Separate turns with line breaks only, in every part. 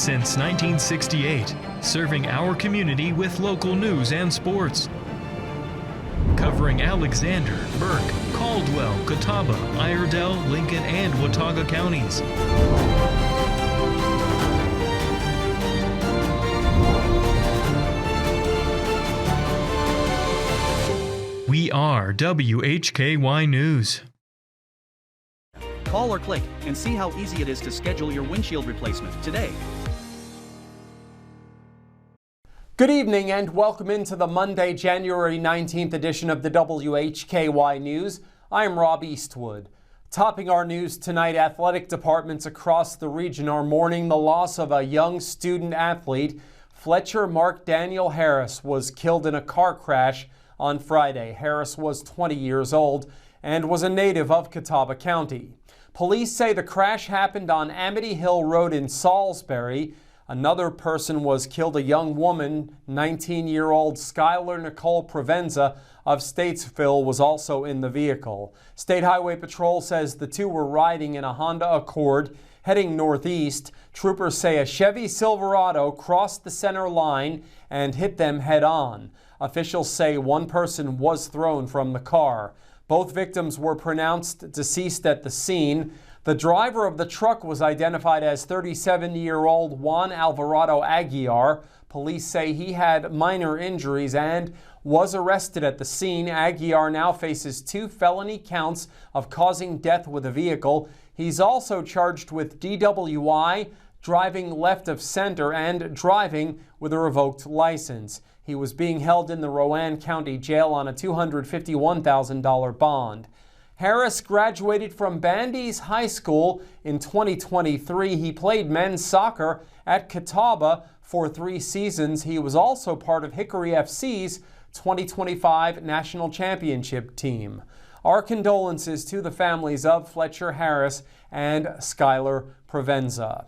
since 1968, serving our community with local news and sports. Covering Alexander, Burke, Caldwell, Catawba, Iredell, Lincoln, and Watauga counties. We are WHKY News.
Call or click and see how easy it is to schedule your windshield replacement today.
Good evening and welcome into the Monday, January 19th edition of the WHKY News. I'm Rob Eastwood. Topping our news tonight, athletic departments across the region are mourning the loss of a young student athlete. Fletcher Mark Daniel Harris was killed in a car crash on Friday. Harris was 20 years old and was a native of Catawba County. Police say the crash happened on Amity Hill Road in Salisbury. Another person was killed, a young woman, 19-year-old Skylar Nicole Provenza of Statesville, was also in the vehicle. State Highway Patrol says the two were riding in a Honda Accord heading northeast. Troopers say a Chevy Silverado crossed the center line and hit them head-on. Officials say one person was thrown from the car. Both victims were pronounced deceased at the scene. The driver of the truck was identified as 37-year-old Juan Alvarado Aguiar. Police say he had minor injuries and was arrested at the scene. Aguiar now faces 2 felony counts of causing death with a vehicle. He's also charged with DWI, driving left of center, and driving with a revoked license. He was being held in the Rowan County Jail on a $251,000 bond. Harris graduated from Bandys High School in 2023. He played men's soccer at Catawba for 3 seasons. He was also part of Hickory FC's 2025 National Championship team. Our condolences to the families of Fletcher Harris and Skylar Provenza.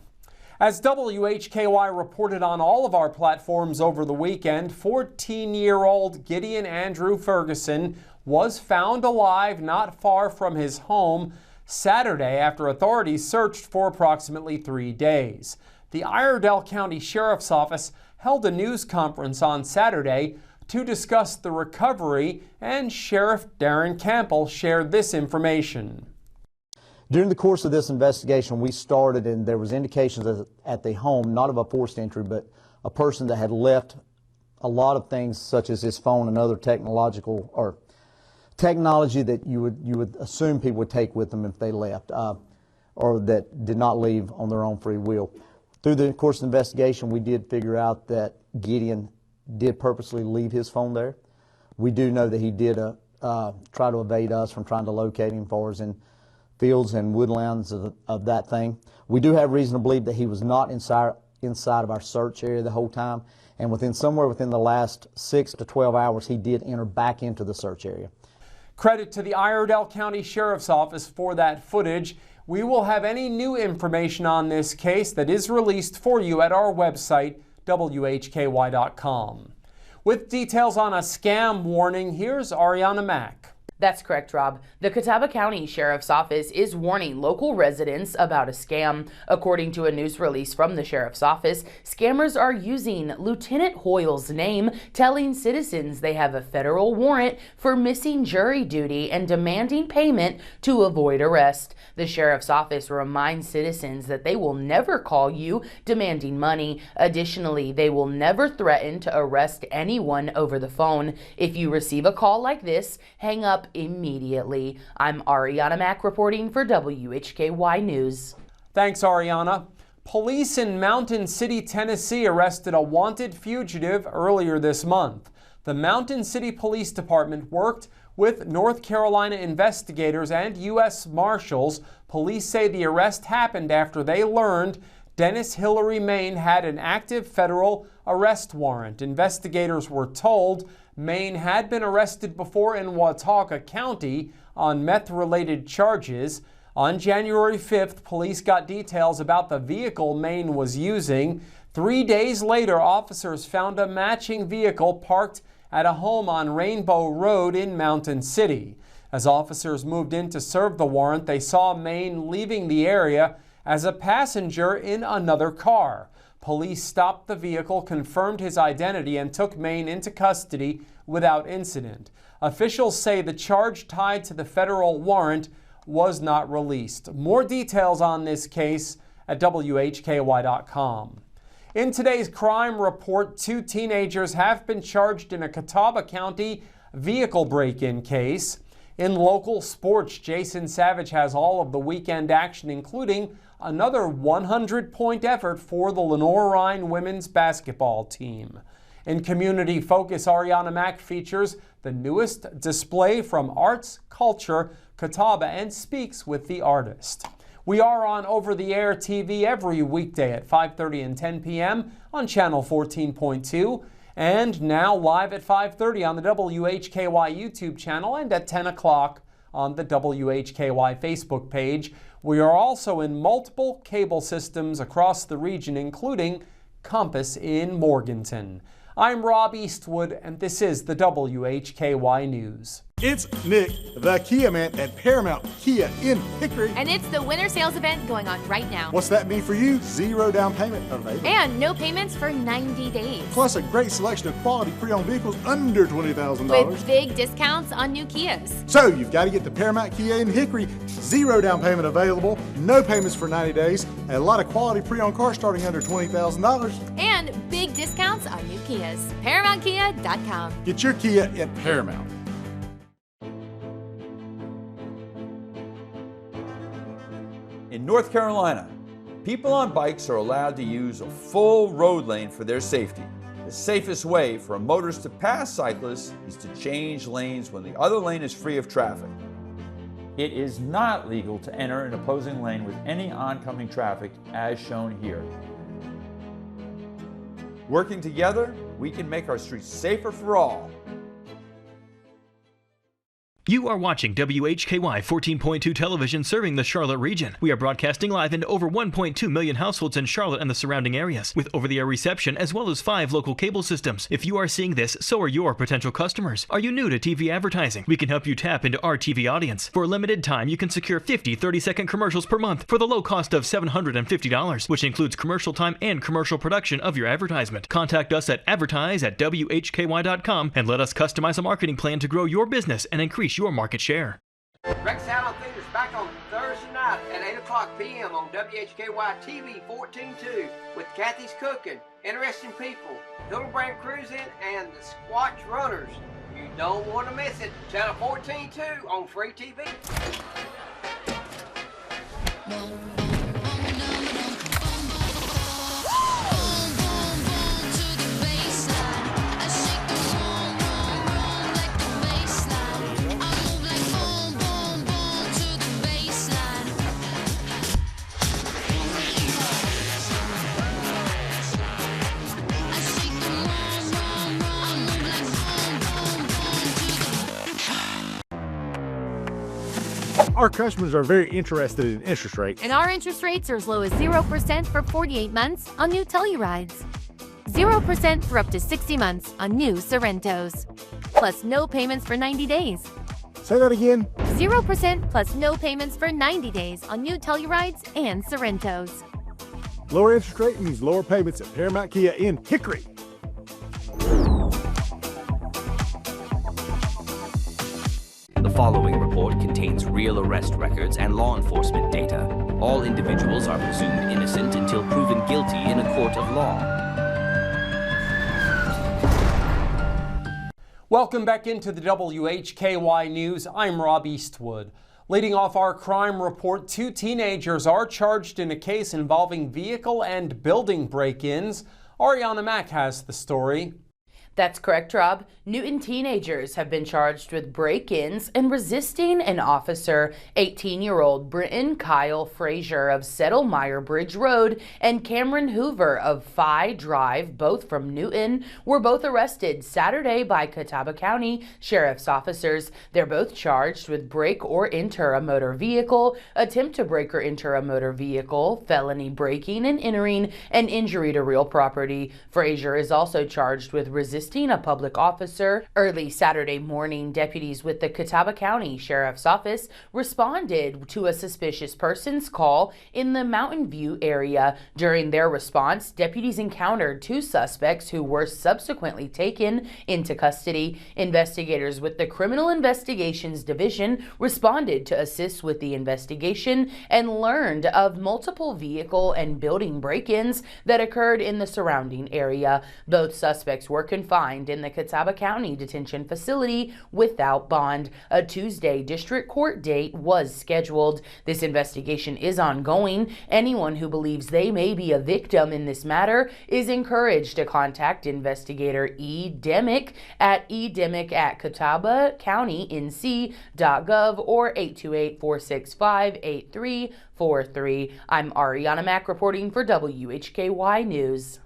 As WHKY reported on all of our platforms over the weekend, 14-year-old Gideon Andrew Ferguson was found alive not far from his home Saturday after authorities searched for approximately 3 days. The Iredell County Sheriff's Office held a news conference on Saturday to discuss the recovery, and Sheriff Darren Campbell shared this information.
During the course of this investigation, we started, and there was indications at the home, not of a forced entry, but a person that had left a lot of things such as his phone and other technology that you would assume people would take with them if they left, or that did not leave on their own free will. Through the course of the investigation, we did figure out that Gideon did purposely leave his phone there. We do know that he did try to evade us from trying to locate him far as in fields and woodlands of that thing. We do have reason to believe that he was not inside of our search area the whole time, and somewhere within the last 6 to 12 hours, he did enter back into the search area.
Credit to the Iredell County Sheriff's Office for that footage. We will have any new information on this case that is released for you at our website, WHKY.com. With details on a scam warning, here's Arianna Mack.
That's correct, Rob. The Catawba County Sheriff's Office is warning local residents about a scam. According to a news release from the Sheriff's Office, scammers are using Lieutenant Hoyle's name, telling citizens they have a federal warrant for missing jury duty and demanding payment to avoid arrest. The Sheriff's Office reminds citizens that they will never call you demanding money. Additionally, they will never threaten to arrest anyone over the phone. If you receive a call like this, hang up immediately. I'm Arianna Mack reporting for WHKY News.
Thanks, Arianna. Police in Mountain City, Tennessee arrested a wanted fugitive earlier this month. The Mountain City Police Department worked with North Carolina investigators and U.S. Marshals. Police say the arrest happened after they learned Dennis Hillary Maine had an active federal arrest warrant. Investigators were told Maine had been arrested before in Watauga County on meth-related charges. On January 5th, police got details about the vehicle Maine was using. 3 days later, officers found a matching vehicle parked at a home on Rainbow Road in Mountain City. As officers moved in to serve the warrant, they saw Maine leaving the area as a passenger in another car. Police stopped the vehicle, confirmed his identity, and took Maine into custody without incident. Officials say the charge tied to the federal warrant was not released. More details on this case at WHKY.com. In today's crime report, 2 teenagers have been charged in a Catawba County vehicle break-in case. In local sports, Jason Savage has all of the weekend action, including another 100-point effort for the Lenoir-Rhyne women's basketball team. In community focus, Arianna Mack features the newest display from Arts, Culture, Catawba, and speaks with the artist. We are on over-the-air TV every weekday at 5:30 and 10 p.m. on Channel 14.2, and now live at 5:30 on the WHKY YouTube channel and at 10 o'clock on the WHKY Facebook page. We are also in multiple cable systems across the region, including Compass in Morganton. I'm Rob Eastwood, and this is the WHKY News.
It's Nick, the Kia man at Paramount Kia in Hickory.
And it's the winter sales event going on right now.
What's that mean for you? 0 down payment available.
And no payments for 90 days.
Plus a great selection of quality pre-owned vehicles under $20,000.
With big discounts on new Kias.
So you've got to get to Paramount Kia in Hickory. 0 down payment available, no payments for 90 days, and a lot of quality pre-owned cars starting under $20,000.
And big discounts on new Kias. ParamountKia.com.
Get your Kia at Paramount.
In North Carolina, people on bikes are allowed to use a full road lane for their safety. The safest way for a motorist to pass cyclists is to change lanes when the other lane is free of traffic. It is not legal to enter an opposing lane with any oncoming traffic, as shown here. Working together, we can make our streets safer for all.
You are watching WHKY 14.2 television serving the Charlotte region. We are broadcasting live into over 1.2 million households in Charlotte and the surrounding areas, with over-the-air reception as well as 5 local cable systems. If you are seeing this, so are your potential customers. Are you new to TV advertising? We can help you tap into our TV audience. For a limited time, you can secure 50 30-second commercials per month for the low cost of $750, which includes commercial time and commercial production of your advertisement. Contact us at advertise@WHKY.com and let us customize a marketing plan to grow your business and increase your market share.
Rex Salon Theater's back on Thursday night at 8 o'clock p.m. on WHKY TV 14.2 with Kathy's Cooking, Interesting People, Hildebrand Cruising, and the Squatch Runners. You don't want to miss it. Channel 14.2 on Free TV.
Our customers are very interested in interest rates.
And our interest rates are as low as 0% for 48 months on new Tellurides. 0% for up to 60 months on new Sorrentos. Plus no payments for 90 days.
Say that again.
0% plus no payments for 90 days on new Tellurides and Sorrentos.
Lower interest rate means lower payments at Paramount Kia in Hickory.
The following report contains real arrest records and law enforcement data. All individuals are presumed innocent until proven guilty in a court of law.
Welcome back into the WHKY News. I'm Rob Eastwood. Leading off our crime report, 2 teenagers are charged in a case involving vehicle and building break-ins. Arianna Mack has the story.
That's correct, Rob. Newton teenagers have been charged with break-ins and resisting an officer. 18-year-old Britton Kyle Frazier of Settlemire Bridge Road and Cameron Hoover of Phi Drive, both from Newton, were both arrested Saturday by Catawba County Sheriff's officers. They're both charged with break or enter a motor vehicle, attempt to break or enter a motor vehicle, felony breaking and entering, and injury to real property. Frazier is also charged with resisting assisting a public officer. Early Saturday morning, deputies with the Catawba County Sheriff's Office responded to a suspicious person's call in the Mountain View area. During their response, deputies encountered two suspects who were subsequently taken into custody. Investigators with the Criminal Investigations Division responded to assist with the investigation and learned of multiple vehicle and building break-ins that occurred in the surrounding area. Both suspects were confined in the Catawba County Detention Facility without bond. A Tuesday district court date was scheduled. This investigation is ongoing. Anyone who believes they may be a victim in this matter is encouraged to contact investigator E. Demick at edemick@catawbacounty.nc.gov or 828-465-8343. I'm Arianna Mack reporting for WHKY News.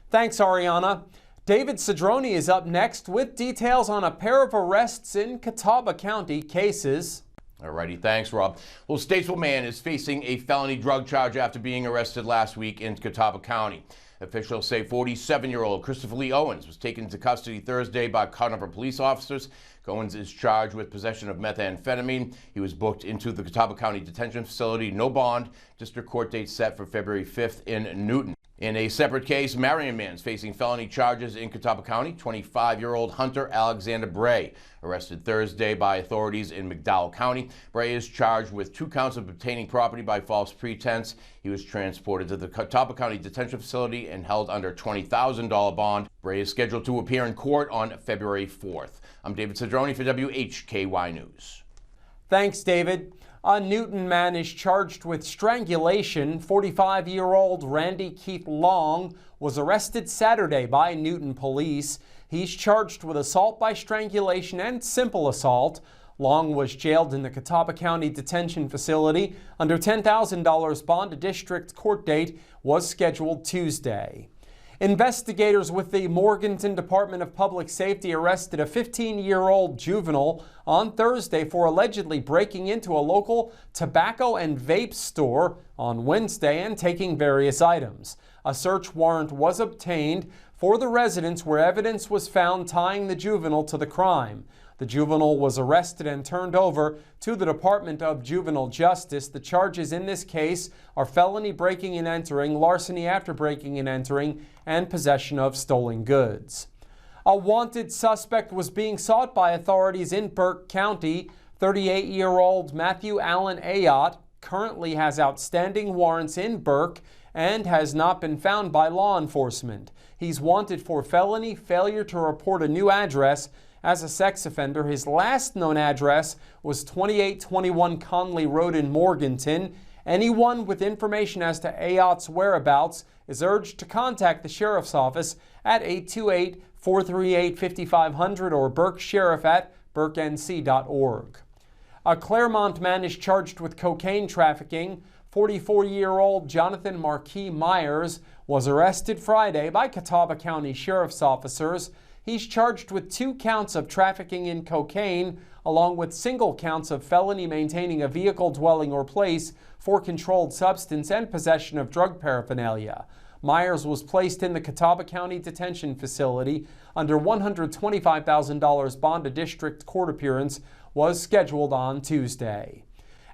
Thanks, Arianna. David Cedrone is up next with details on a pair of arrests in Catawba County cases.
Alrighty, thanks, Rob. Well, Statesville man is facing a felony drug charge after being arrested last week in Catawba County. Officials say 47-year-old Christopher Lee Owens was taken into custody Thursday by Catawba police officers. Owens is charged with possession of methamphetamine. He was booked into the Catawba County Detention Facility, no bond. District court date set for February 5th in Newton. In a separate case, Marion man is facing felony charges in Catawba County. 25-year-old Hunter Alexander Bray, arrested Thursday by authorities in McDowell County. Bray is charged with 2 counts of obtaining property by false pretense. He was transported to the Catawba County Detention Facility and held under $20,000 bond. Bray is scheduled to appear in court on February 4th. I'm David Cedrone for WHKY News.
Thanks, David. A Newton man is charged with strangulation. 45-year-old Randy Keith Long was arrested Saturday by Newton police. He's charged with assault by strangulation and simple assault. Long was jailed in the Catawba County Detention Facility under $10,000 bond. A district court date was scheduled Tuesday. Investigators with the Morganton Department of Public Safety arrested a 15-year-old juvenile on Thursday for allegedly breaking into a local tobacco and vape store on Wednesday and taking various items. A search warrant was obtained for the residence where evidence was found tying the juvenile to the crime. The juvenile was arrested and turned over to the Department of Juvenile Justice. The charges in this case are felony breaking and entering, larceny after breaking and entering, and possession of stolen goods. A wanted suspect was being sought by authorities in Burke County. 38-year-old Matthew Allen Ayotte currently has outstanding warrants in Burke and has not been found by law enforcement. He's wanted for felony failure to report a new address as a sex offender. His last known address was 2821 Conley Road in Morganton. Anyone with information as to Ayotte's whereabouts is urged to contact the Sheriff's Office at 828-438-5500 or burkesheriff@burkenc.org. A Claremont man is charged with cocaine trafficking. 44-year-old Jonathan Marquis Myers was arrested Friday by Catawba County Sheriff's officers. He's charged with 2 counts of trafficking in cocaine, along with single counts of felony maintaining a vehicle, dwelling, or place for controlled substance and possession of drug paraphernalia. Myers was placed in the Catawba County Detention Facility under $125,000 bond. A district court appearance was scheduled on Tuesday.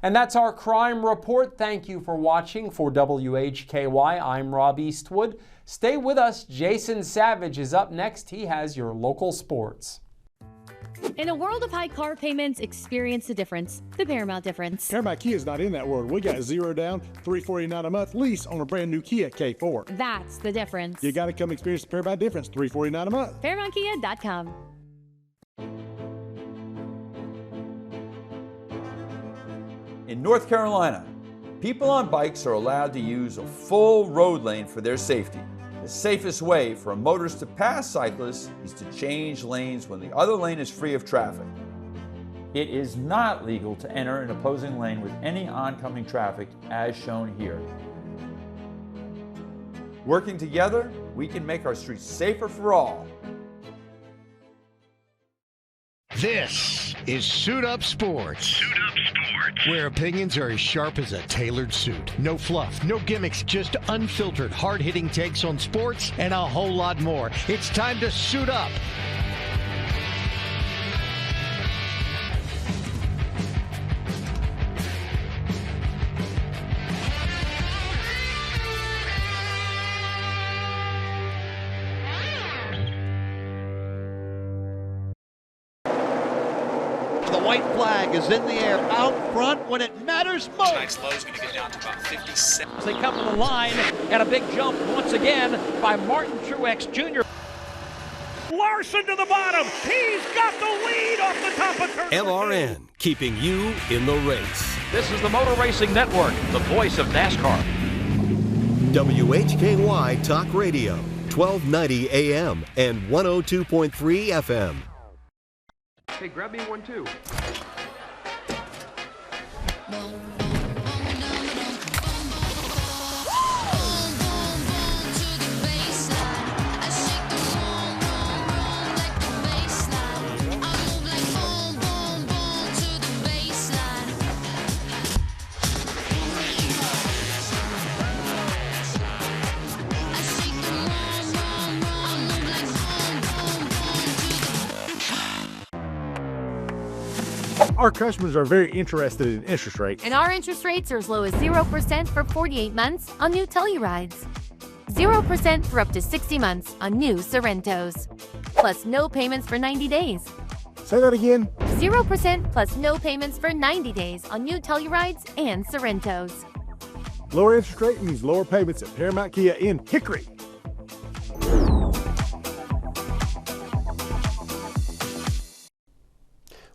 And that's our crime report. Thank you for watching. For WHKY, I'm Rob Eastwood. Stay with us. Jason Savage is up next. He has your local sports.
In a world of high car payments, experience the difference. The Paramount difference.
Paramount Kia is not in that world. We got 0 down, $349 a month lease on a brand new Kia K4.
That's the difference.
You got to come experience the Paramount difference. $349 a month.
ParamountKia.com.
In North Carolina, people on bikes are allowed to use a full road lane for their safety. The safest way for a motorist to pass cyclists is to change lanes when the other lane is free of traffic. It is not legal to enter an opposing lane with any oncoming traffic as shown here. Working together, we can make our streets safer for all.
This is Suit Up Sports. Suit Up Sports. Where opinions are as sharp as a tailored suit. No fluff, no gimmicks, just unfiltered, hard-hitting takes on sports and a whole lot more. It's time to suit up.
White flag is in the air out front when it matters most.
Tonight's low is going to get down to about 57.
They come to the line and a big jump once again by Martin Truex Jr.
Larson to the bottom. He's got the lead off the top of turn.
LRN, keeping you in the race.
This is the Motor Racing Network, the voice of NASCAR.
WHKY Talk Radio, 1290 AM and 102.3 FM.
Hey, grab me one too.
Our customers are very interested in interest rates.
And our interest rates are as low as 0% for 48 months on new Tellurides. 0% for up to 60 months on new Sorrentos. Plus no payments for 90 days.
Say that again.
0% plus no payments for 90 days on new Tellurides and Sorrentos.
Lower interest rate means lower payments at Paramount Kia in Hickory.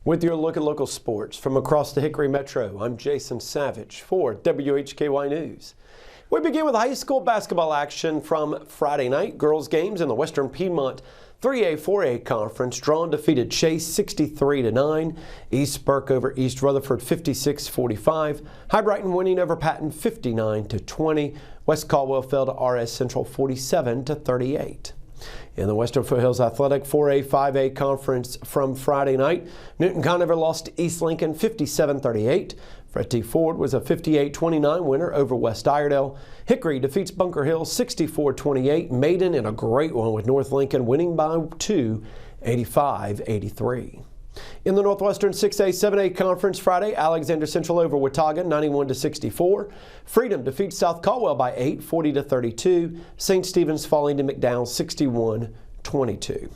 With your look at local sports from across the Hickory Metro, I'm Jason Savage for WHKY News. We begin with high school basketball action from Friday night. Girls games in the Western Piedmont 3A, 4A conference. Drawn defeated Chase 63-9. East Burke over East Rutherford 56-45. High Brighton winning over Patton 59-20. West Caldwell fell to RS Central 47-38. In the Western Foothills Athletic 4A, 5A conference from Friday night, Newton Conover lost to East Lincoln 57-38. Fred T. Ford was a 58-29 winner over West Iredell. Hickory defeats Bunker Hill 64-28. Maiden in a great one with North Lincoln winning by 2, 85-83. In the Northwestern 6A, 7A conference Friday, Alexander Central over Watauga 91-64. Freedom defeats South Caldwell by 8, 40-32. St. Stephen's falling to McDowell 61-22.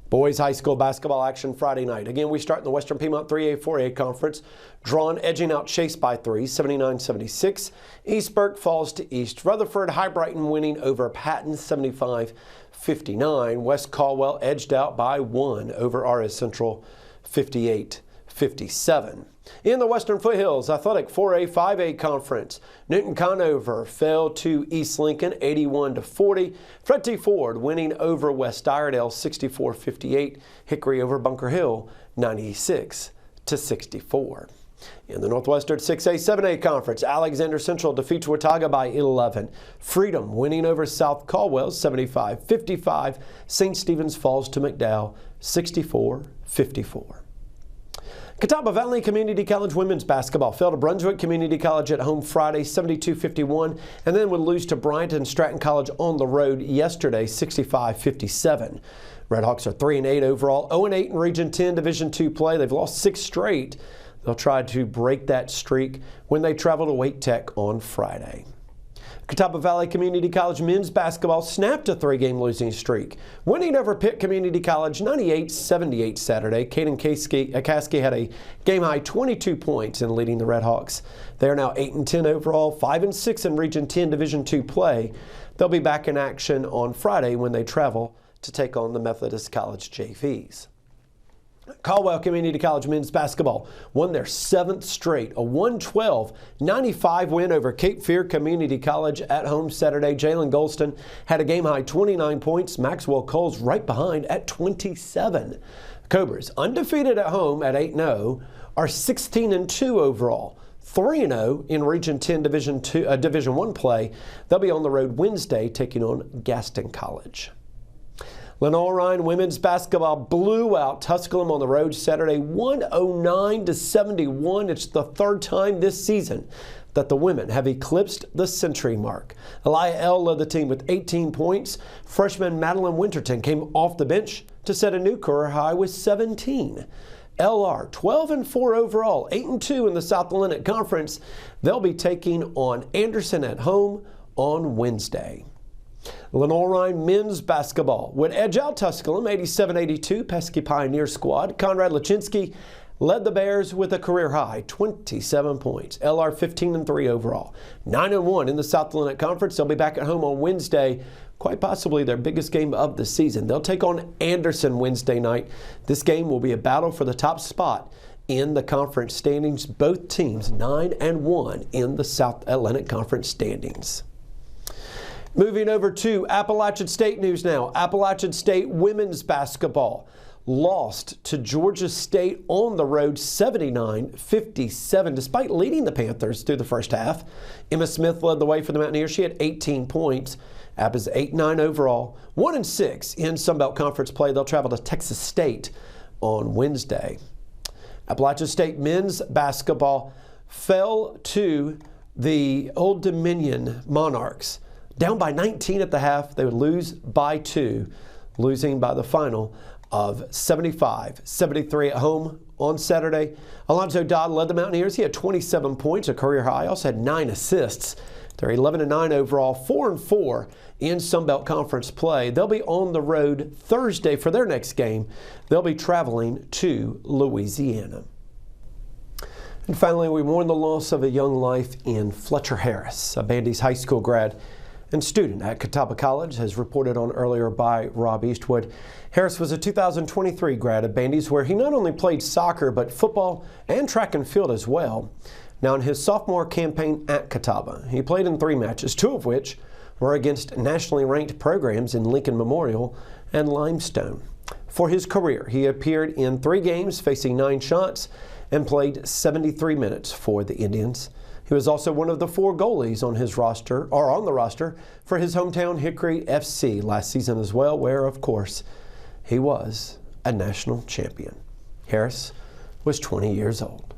Boys high school basketball action Friday night. Again, we start in the Western Piedmont 3A, 4A conference. Drawn edging out Chase by 3, 79-76. East Burke falls to East Rutherford. High Brighton winning over Patton 75-59. West Caldwell edged out by 1 over RS Central 58-57. In the Western Foothills Athletic 4A, 5A conference, Newton Conover fell to East Lincoln 81-40. Fred T. Ford winning over West Iredell 64-58. Hickory over Bunker Hill 96-64. In the Northwestern 6A, 7A conference, Alexander Central defeats Watauga by 11. Freedom winning over South Caldwell 75-55. St. Stephen's falls to McDowell 64-54. Catawba Valley Community College women's basketball fell to Brunswick Community College at home Friday 72-51 and then would lose to Bryant and Stratton College on the road yesterday 65-57. Redhawks are 3-8 overall, 0-8 in Region 10 Division II play. They've lost 6 straight. They'll try to break that streak when they travel to Wake Tech on Friday. Catawba Valley Community College men's basketball snapped a 3-game losing streak, winning over Pitt Community College 98-78 Saturday. Caden Caskey had a game-high 22 points in leading the Redhawks. They are now 8-10 overall, 5-6 in Region 10 Division II play. They'll be back in action on Friday when they travel to take on the Methodist College JVs. Caldwell Community College men's basketball won their 7th straight, a 112-95 win over Cape Fear Community College at home Saturday. Jalen Golston had a game-high 29 points. Maxwell Coles right behind at 27. Cobras, undefeated at home at 8-0, are 16-2 overall. 3-0 in Region 10 Division I play. They'll be on the road Wednesday taking on Gaston College.
Lenoir-Rhyne women's basketball blew out Tusculum on the road Saturday 109-71. It's the third time this season that the women have eclipsed the century mark. Elia L. led the team with 18 points. Freshman Madeline Winterton came off the bench to set a new career high with 17. LR 12-4 overall, 8-2 in the South Atlantic Conference. They'll be taking on Anderson at home on Wednesday. Lenoir-Rhyne men's basketball would edge out Tusculum 87-82. Pesky Pioneer squad. Conrad Lachinsky led the Bears with a career high 27 points. LR 15-3 overall, 9-1 in the South Atlantic Conference. They'll be back at home on Wednesday, quite possibly their biggest game of the season. They'll take on Anderson Wednesday night. This game will be a battle for the top spot in the conference standings. Both teams 9-1 in the South Atlantic Conference standings. Moving over to Appalachian State news now. Appalachian State women's basketball lost to Georgia State on the road 79-57 despite leading the Panthers through the first half. Emma Smith led the way for the Mountaineers. She had 18 points. App is 8-9 overall, 1-6 in Sunbelt Conference play. They'll travel to Texas State on Wednesday. Appalachian State men's basketball fell to the Old Dominion Monarchs. Down by 19 at the half, they would lose by 2, losing by the final of 75-73 at home on Saturday. Alonzo Dodd led the Mountaineers. He had 27 points, a career high. Also had 9 assists. They're 11-9 overall, 4-4 in Sunbelt Conference play. They'll be on the road Thursday for their next game. They'll be traveling to Louisiana. And finally, we mourn the loss of a young life in Fletcher Harris, a Bandys High School grad and student at Catawba College, as reported on earlier by Rob Eastwood. Harris was a 2023 grad at Bandys, where he not only played soccer, but football and track and field as well. Now, in his sophomore campaign at Catawba, he played in 3 matches, 2 of which were against nationally ranked programs in Lincoln Memorial and Limestone. For his career, he appeared in 3 games, facing 9 shots, and played 73 minutes for the Indians. He was also one of the 4 goalies on the roster for his hometown Hickory FC last season as well, where, of course, he was a national champion. Harris was 20 years old.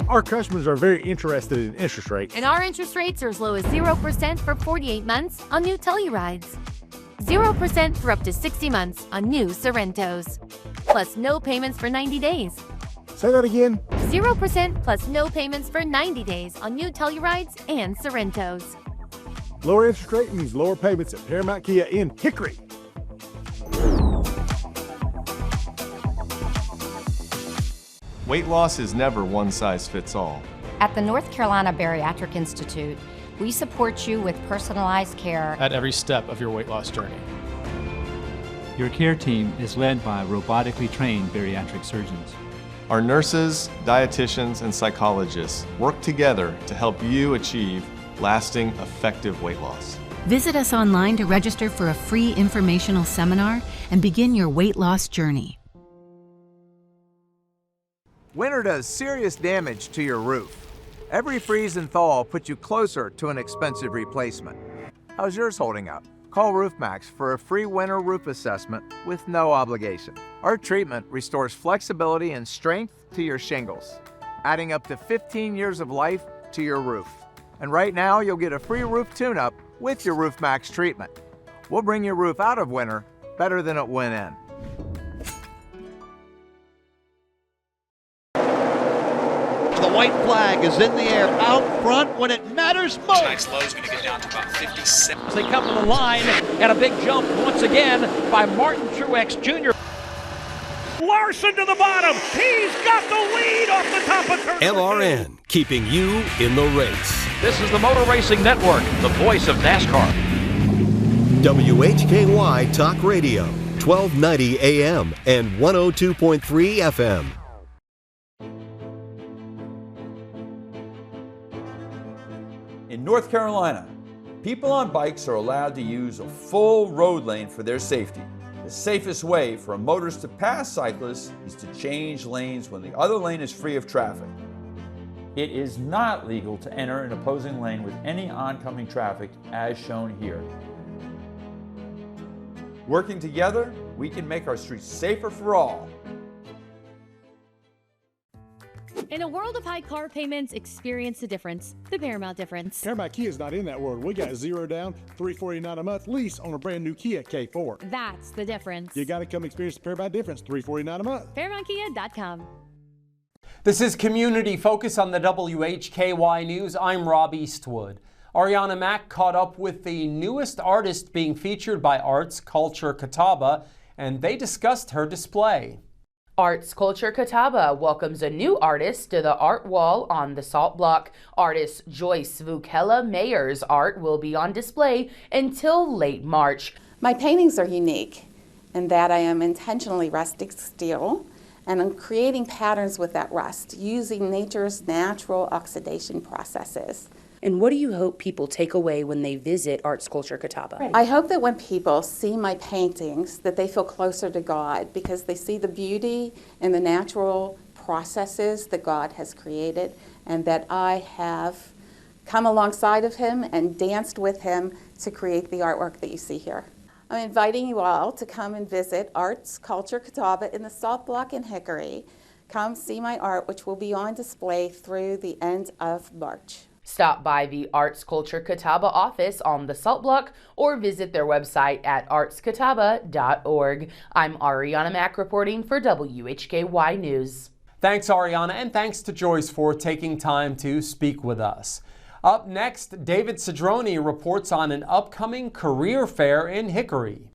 Our customers are very interested in interest rates.
And our interest rates are as low as 0% for 48 months on new Tellurides. 0% for up to 60 months on new Sorrentos. Plus no payments for 90 days.
Say that again.
0% plus no payments for 90 days on new Tellurides and Sorrentos.
Lower interest rate means lower payments at Paramount Kia in Hickory.
Weight loss is never one size fits all.
At the North Carolina Bariatric Institute, we support you with personalized care
at every step of your weight loss journey.
Your care team is led by robotically trained bariatric surgeons.
Our nurses, dietitians, and psychologists work together to help you achieve lasting, effective weight loss.
Visit us online to register for a free informational seminar and begin your weight loss journey.
Winter does serious damage to your roof. Every freeze and thaw puts you closer to an expensive replacement. How's yours holding up? Call RoofMax for a free winter roof assessment with no obligation. Our treatment restores flexibility and strength to your shingles, adding up to 15 years of life to your roof. And right now, you'll get a free roof tune-up with your RoofMax treatment. We'll bring your roof out of winter better than it went in.
The white flag is in the air out front when it matters most.
Tonight's low is going to get down to about 57.
They come to the line, and a big jump once again by Martin Truex Jr.
Larson to the bottom. He's got the lead off the top of turn.
LRN, keeping you in the race.
This is the Motor Racing Network, the voice of NASCAR.
WHKY Talk Radio, 1290 AM and 102.3 FM.
In North Carolina, people on bikes are allowed to use a full road lane for their safety. The safest way for a motorist to pass cyclists is to change lanes when the other lane is free of traffic. It is not legal to enter an opposing lane with any oncoming traffic as shown here. Working together, we can make our streets safer for all.
In a world of high car payments, experience the difference, the Paramount difference.
Paramount Kia is not in that world. We got 0 down, $349 a month lease on a brand new Kia K4.
That's the difference.
You got to come experience the Paramount difference, $349 a month.
ParamountKia.com.
This is Community Focus on the WHKY News. I'm Rob Eastwood. Arianna Mack caught up with the newest artist being featured by Arts Culture Catawba, and they discussed her display.
Arts Culture Catawba welcomes a new artist to the art wall on the Salt Block. Artist Joyce Vukela Mayer's art will be on display until late March.
My paintings are unique in that I am intentionally rusting steel, and I'm creating patterns with that rust using nature's natural oxidation processes.
And what do you hope people take away when they visit Arts Culture Catawba?
I hope that when people see my paintings that they feel closer to God because they see the beauty and the natural processes that God has created, and that I have come alongside of him and danced with him to create the artwork that you see here. I'm inviting you all to come and visit Arts Culture Catawba in the Salt Block in Hickory. Come see my art, which will be on display through the end of March.
Stop by the Arts Culture Catawba office on the Salt Block or visit their website at artscatawba.org. I'm Arianna Mack reporting for WHKY News.
Thanks, Arianna, and thanks to Joyce for taking time to speak with us. Up next, David Cedrone reports on an upcoming career fair in Hickory.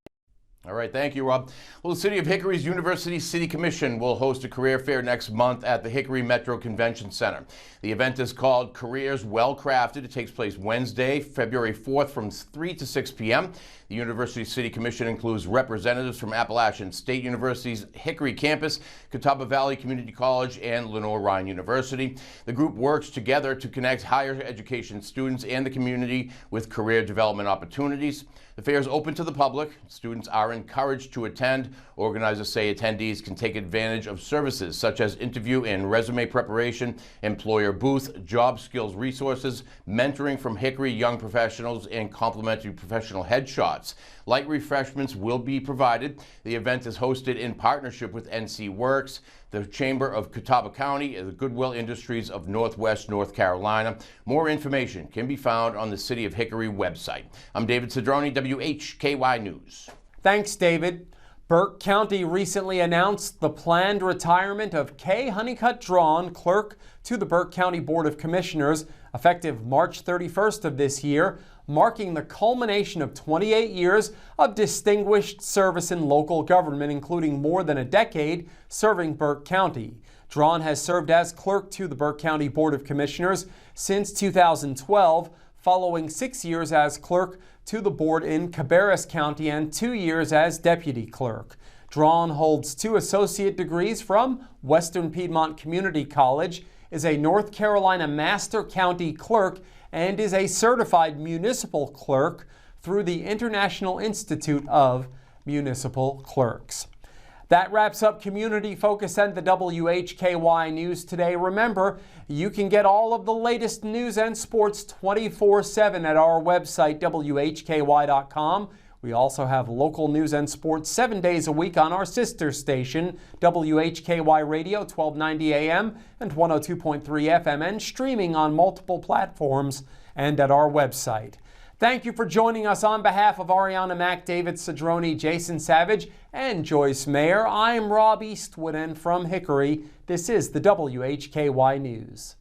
All right, thank you, Rob. Well, the City of Hickory's University City Commission will host a career fair next month at the Hickory Metro Convention Center. The event is called Careers Well Crafted. It takes place Wednesday, February 4th from 3 to 6 p.m. The University City Commission includes representatives from Appalachian State University's Hickory campus, Catawba Valley Community College, and Lenoir-Rhyne University. The group works together to connect higher education students and the community with career development opportunities. The fair is open to the public. Students are encouraged to attend. Organizers say attendees can take advantage of services such as interview and resume preparation, employer booth, job skills resources, mentoring from Hickory young professionals, and complimentary professional headshots. Light refreshments will be provided. The event is hosted in partnership with NC Works, the Chamber of Catawba County, and the Goodwill Industries of Northwest North Carolina. More information can be found on the City of Hickory website. I'm David Cedrone, WHKY News.
Thanks, David. Burke County recently announced the planned retirement of Kay Honeycutt Drawn, clerk to the Burke County Board of Commissioners, effective March 31st of this year, marking the culmination of 28 years of distinguished service in local government, including more than a decade serving Burke County. Drawn has served as clerk to the Burke County Board of Commissioners since 2012, following 6 years as clerk to the board in Cabarrus County and 2 years as deputy clerk. Drawn holds 2 associate degrees from Western Piedmont Community College, is a North Carolina Master County Clerk, and is a certified municipal clerk through the International Institute of Municipal Clerks. That wraps up Community Focus and the WHKY News today. Remember, you can get all of the latest news and sports 24/7 at our website, WHKY.com. We also have local news and sports 7 days a week on our sister station, WHKY Radio, 1290 AM and 102.3 FM, and streaming on multiple platforms and at our website. Thank you for joining us. On behalf of Arianna Mack, David Cedrone, Jason Savage, and Joyce Mayer, I'm Rob Eastwood, and from Hickory, this is the WHKY News.